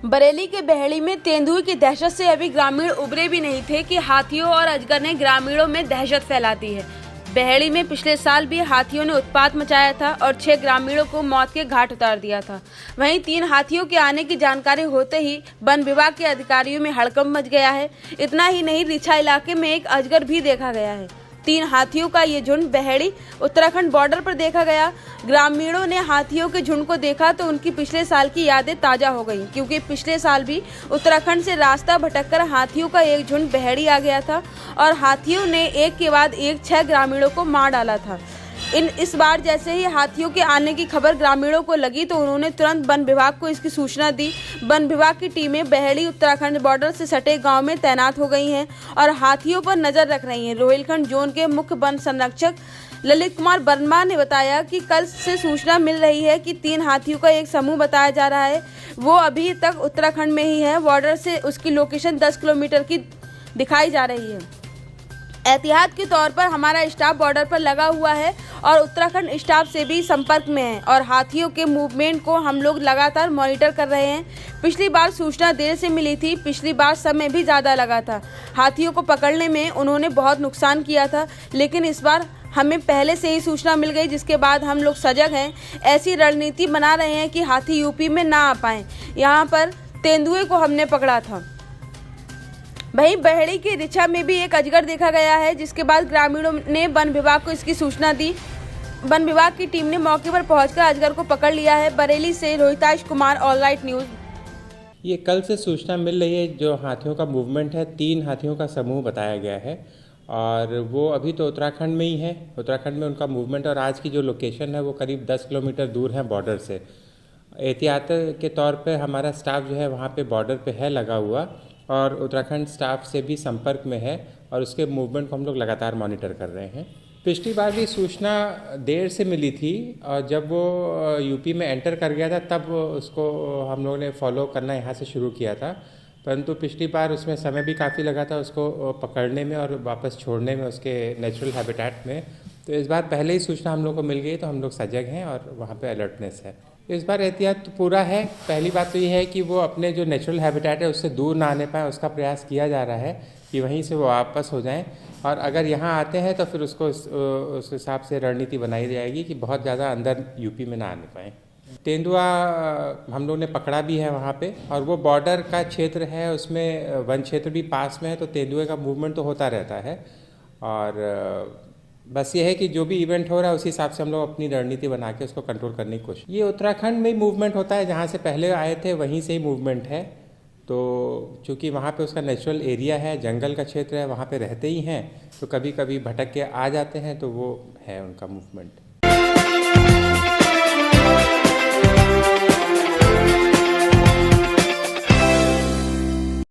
बरेली के बहेड़ी में तेंदुए की दहशत से अभी ग्रामीण उबरे भी नहीं थे कि हाथियों और अजगर ने ग्रामीणों में दहशत फैला दी है। बहेड़ी में पिछले साल भी हाथियों ने उत्पात मचाया था और 6 ग्रामीणों को मौत के घाट उतार दिया था। वहीं 3 हाथियों के आने की जानकारी होते ही वन विभाग के अधिकारियों में हड़कंप मच गया है। इतना ही नहीं, रिछा इलाके में एक अजगर भी देखा गया है। 3 हाथियों का ये झुंड बहेड़ी उत्तराखंड बॉर्डर पर देखा गया। ग्रामीणों ने हाथियों के झुंड को देखा तो उनकी पिछले साल की यादें ताजा हो गईं, क्योंकि पिछले साल भी उत्तराखंड से रास्ता भटककर हाथियों का एक झुंड बहेड़ी आ गया था और हाथियों ने एक के बाद एक 6 ग्रामीणों को मार डाला था। इस बार जैसे ही हाथियों के आने की खबर ग्रामीणों को लगी तो उन्होंने तुरंत वन विभाग को इसकी सूचना दी। वन विभाग की टीमें बहेड़ी उत्तराखंड बॉर्डर से सटे गांव में तैनात हो गई हैं और हाथियों पर नजर रख रही हैं। रोहिलखंड जोन के मुख्य वन संरक्षक ललित कुमार वर्मा ने बताया कि कल से सूचना मिल रही है कि 3 हाथियों का एक समूह बताया जा रहा है। वो अभी तक उत्तराखंड में ही है। बॉर्डर से उसकी लोकेशन 10 किलोमीटर की दिखाई जा रही है। एहतियात के तौर पर हमारा स्टाफ बॉर्डर पर लगा हुआ है और उत्तराखंड स्टाफ से भी संपर्क में है और हाथियों के मूवमेंट को हम लोग लगातार मॉनिटर कर रहे हैं। पिछली बार सूचना देर से मिली थी, पिछली बार समय भी ज़्यादा लगा था। हाथियों को पकड़ने में उन्होंने बहुत नुकसान किया था, लेकिन इस बार हमें पहले से ही सूचना मिल गई, जिसके बाद हम लोग सजग हैं। ऐसी रणनीति बना रहे हैं कि हाथी यूपी में ना आ पाएँ। यहाँ पर तेंदुए को हमने पकड़ा था। वहीं बहेड़ी की रिछा में भी एक अजगर देखा गया है, जिसके बाद ग्रामीणों ने वन विभाग को इसकी सूचना दी। वन विभाग की टीम ने मौके पर पहुंचकर अजगर को पकड़ लिया है। बरेली से Rohitash Kumar, all right news. ये कल से सूचना मिल रही है, जो हाथियों का मूवमेंट है, 3 हाथियों का समूह बताया गया है और वो अभी तो उत्तराखंड में ही है। उत्तराखंड में उनका मूवमेंट और आज की जो लोकेशन है वो करीब 10 किलोमीटर दूर है बॉर्डर से। एहतियात के तौर पे हमारा स्टाफ जो है वहाँ पे बॉर्डर पे है लगा हुआ और उत्तराखंड स्टाफ से भी संपर्क में है और उसके मूवमेंट को हम लोग लगातार मॉनिटर कर रहे हैं। पिछली बार भी सूचना देर से मिली थी और जब वो यूपी में एंटर कर गया था तब उसको हम लोगों ने फॉलो करना यहाँ से शुरू किया था, परंतु पिछली बार उसमें समय भी काफ़ी लगा था उसको पकड़ने में और वापस छोड़ने में उसके नेचुरल हैबिटेट में। तो इस बार पहले ही सूचना हम लोग को मिल गई तो हम लोग सजग हैं और वहाँ पे अलर्टनेस है। इस बार एहतियात तो पूरा है। पहली बात तो ये है कि वो अपने जो नेचुरल हैबिटेट है उससे दूर ना आने पाए, उसका प्रयास किया जा रहा है कि वहीं से वो वापस हो जाएं और अगर यहाँ आते हैं तो फिर उसको उस हिसाब से रणनीति बनाई जाएगी कि बहुत ज़्यादा अंदर यूपी में ना आने पाएँ। तेंदुआ हम लोग ने पकड़ा भी है वहाँ पे और वो बॉर्डर का क्षेत्र है, उसमें वन क्षेत्र भी पास में है, तो तेंदुए का मूवमेंट तो होता रहता है और बस ये है कि जो भी इवेंट हो रहा है उसी हिसाब से हम लोग अपनी रणनीति बना के उसको कंट्रोल करने की कोशिश। ये उत्तराखंड में ही मूवमेंट होता है, जहाँ से पहले आए थे वहीं से ही मूवमेंट है। तो चूँकि वहाँ पे उसका नेचुरल एरिया है, जंगल का क्षेत्र है, वहाँ पे रहते ही हैं, तो कभी कभी भटक के आ जाते हैं, तो वो है उनका मूवमेंट।